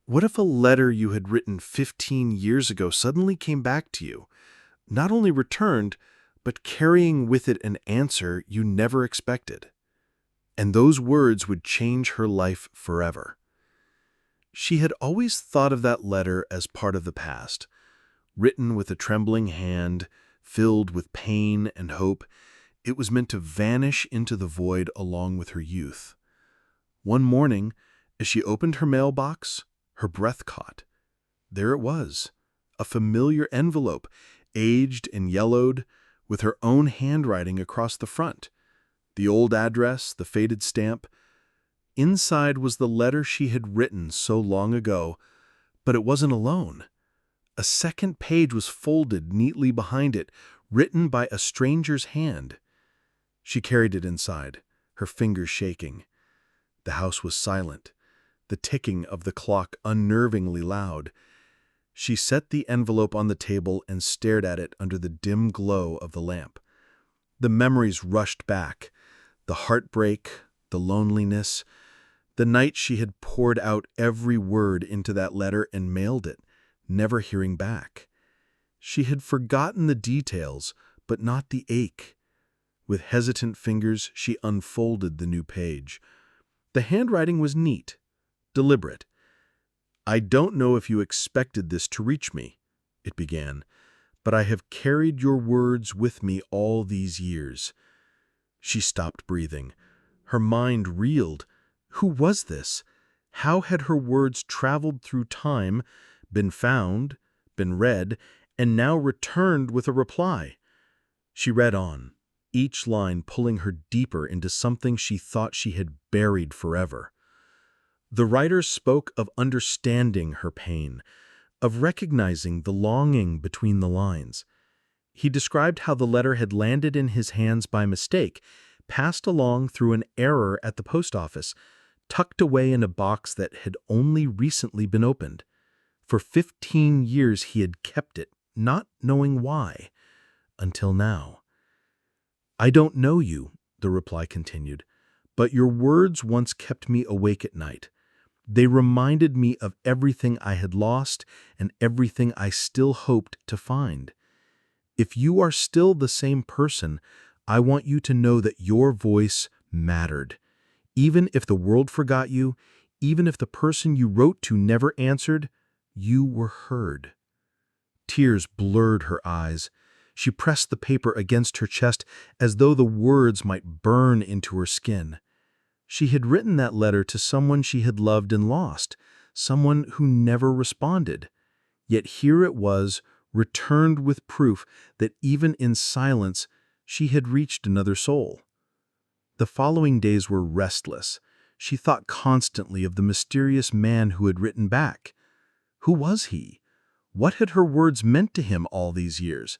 What if a letter you had written 15 years ago suddenly came back to you, not only returned, but carrying with it an answer you never expected? And those words would change her life forever. She had always thought of that letter as part of the past, written with a trembling hand, filled with pain and hope. It was meant to vanish into the void along with her youth. One morning, as she opened her mailbox, her breath caught. There it was, a familiar envelope, aged and yellowed, with her own handwriting across the front. The old address, the faded stamp. Inside was the letter she had written so long ago, but it wasn't alone. A second page was folded neatly behind it, written by a stranger's hand. She carried it inside, her fingers shaking. The house was silent, the ticking of the clock unnervingly loud. She set the envelope on the table and stared at it under the dim glow of the lamp. The memories rushed back, the heartbreak, the loneliness, the night she had poured out every word into that letter and mailed it, never hearing back. She had forgotten the details, but not the ache. With hesitant fingers, she unfolded the new page. The handwriting was neat, deliberate. "I don't know if you expected this to reach me," it began, "but I have carried your words with me all these years." She stopped breathing. Her mind reeled. Who was this? How had her words traveled through time, been found, been read, and now returned with a reply? She read on, each line pulling her deeper into something she thought she had buried forever. The writer spoke of understanding her pain, of recognizing the longing between the lines. He described how the letter had landed in his hands by mistake, passed along through an error at the post office, tucked away in a box that had only recently been opened. For 15 years he had kept it, not knowing why, until now. "I don't know you," the reply continued, "but your words once kept me awake at night. They reminded me of everything I had lost and everything I still hoped to find. If you are still the same person, I want you to know that your voice mattered. Even if the world forgot you, even if the person you wrote to never answered, you were heard." Tears blurred her eyes. She pressed the paper against her chest as though the words might burn into her skin. She had written that letter to someone she had loved and lost, someone who never responded. Yet here it was, returned with proof that even in silence she had reached another soul. The following days were restless. She thought constantly of the mysterious man who had written back. Who was he? What had her words meant to him all these years?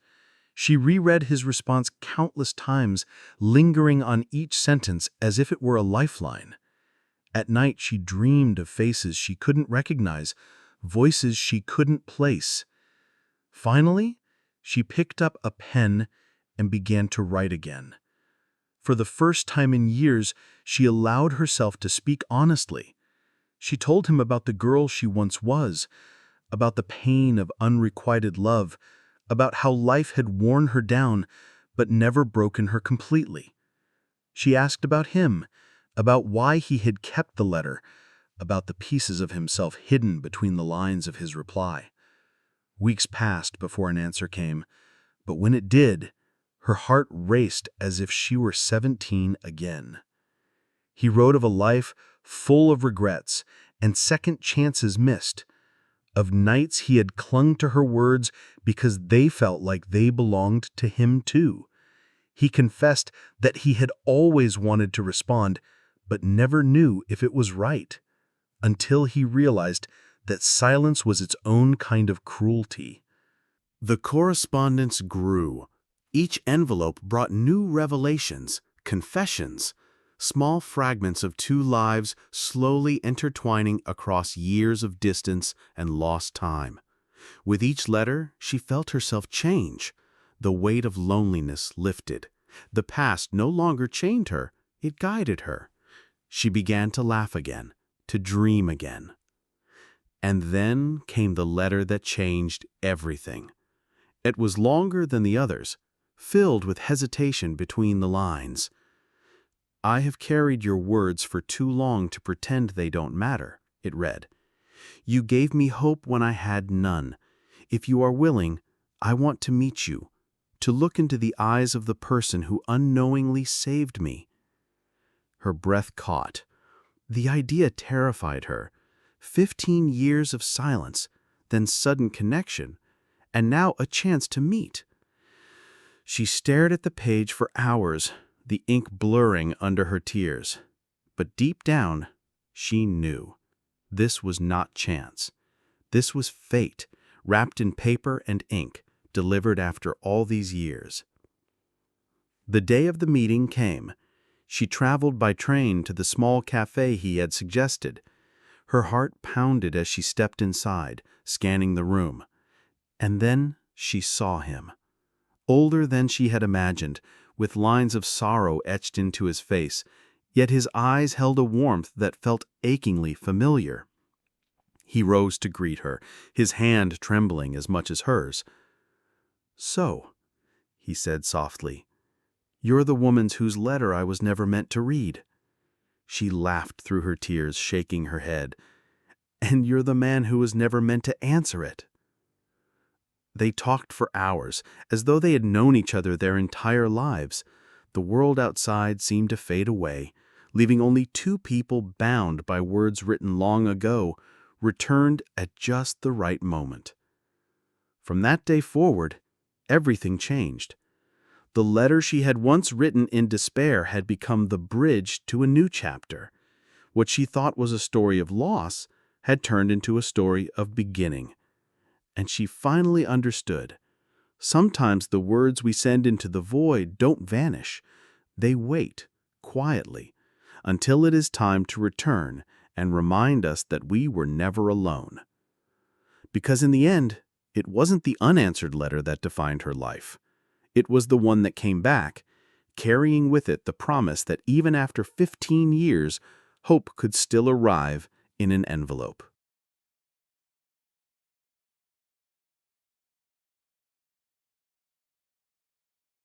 She reread his response countless times, lingering on each sentence as if it were a lifeline. At night she dreamed of faces she couldn't recognize, voices she couldn't place. Finally, she picked up a pen and began to write again. For the first time in years, she allowed herself to speak honestly. She told him about the girl she once was, about the pain of unrequited love, about how life had worn her down but never broken her completely. She asked about him, about why he had kept the letter, about the pieces of himself hidden between the lines of his reply. Weeks passed before an answer came, but when it did, her heart raced as if she were 17 again. He wrote of a life full of regrets and second chances missed, of nights he had clung to her words because they felt like they belonged to him too. He confessed that he had always wanted to respond, but never knew if it was right, until he realized that silence was its own kind of cruelty. The correspondence grew. Each envelope brought new revelations, confessions, small fragments of two lives slowly intertwining across years of distance and lost time. With each letter, she felt herself change. The weight of loneliness lifted. The past no longer chained her, it guided her. She began to laugh again, to dream again. And then came the letter that changed everything. It was longer than the others, filled with hesitation between the lines. "I have carried your words for too long to pretend they don't matter," it read. "You gave me hope when I had none. If you are willing, I want to meet you, to look into the eyes of the person who unknowingly saved me." Her breath caught. The idea terrified her. 15 years of silence, then sudden connection, and now a chance to meet. She stared at the page for hours, the ink blurring under her tears. But deep down, she knew. This was not chance. This was fate, wrapped in paper and ink, delivered after all these years. The day of the meeting came. She traveled by train to the small cafe he had suggested. Her heart pounded as she stepped inside, scanning the room. And then she saw him. Older than she had imagined, with lines of sorrow etched into his face, yet his eyes held a warmth that felt achingly familiar. He rose to greet her, his hand trembling as much as hers. "So," he said softly, "you're the woman whose letter I was never meant to read." She laughed through her tears, shaking her head. "And you're the man who was never meant to answer it." They talked for hours, as though they had known each other their entire lives. The world outside seemed to fade away, leaving only two people bound by words written long ago, returned at just the right moment. From that day forward, everything changed. The letter she had once written in despair had become the bridge to a new chapter. What she thought was a story of loss had turned into a story of beginning. And she finally understood. Sometimes the words we send into the void don't vanish. They wait, quietly, until it is time to return and remind us that we were never alone. Because in the end, it wasn't the unanswered letter that defined her life. It was the one that came back, carrying with it the promise that even after 15 years, hope could still arrive in an envelope.